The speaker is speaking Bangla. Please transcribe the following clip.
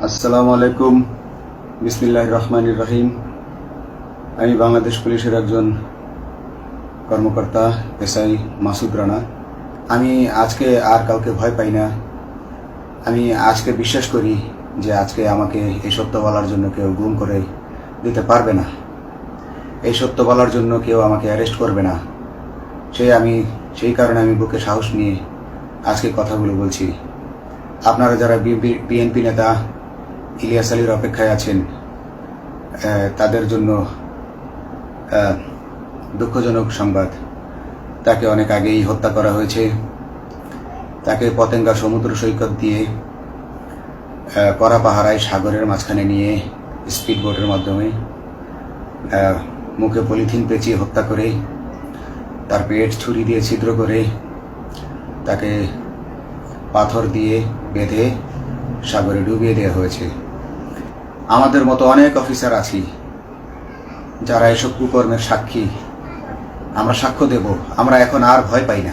আসসালামু আলাইকুম। বিসমিল্লাহির রহমানির রহিম। আমি বাংলাদেশ পুলিশের একজন কর্মকর্তা এসআই মাসুদ রানা। আমি আজকে আর কাউকে ভয় পাই না। আমি আজকে বিশ্বাস করি যে আজকে আমাকে এই সত্য বলার জন্য কেউ গুম করে দিতে পারবে না, এই সত্য বলার জন্য কেউ আমাকে অ্যারেস্ট করবে না। সেই কারণে আমি বুকে সাহস নিয়ে আজকে কথাগুলো বলছি। আপনারা যারা বিএনপি নেতা ইলিয়াস আলীর অপেক্ষায় আছেন, তাদের জন্য দুঃখজনক সংবাদ। তাকে অনেক আগেই হত্যা করা হয়েছে। তাকে পতেঙ্গা সমুদ্র সৈকত দিয়ে কড়া পাহারায় সাগরের মাঝখানে নিয়ে স্পিড বোটের মাধ্যমে মুখে পলিথিন পেঁচিয়ে হত্যা করে, তার পেট ছুরি দিয়ে ছিদ্র করে, তাকে পাথর দিয়ে বেঁধে সাগরে ডুবিয়ে দেওয়া হয়েছে। আমাদের মতো অনেক অফিসার আছি যারা এসব কুকর্মের সাক্ষী। আমরা সাক্ষ্য দেব। আমরা এখন আর ভয় পাই না।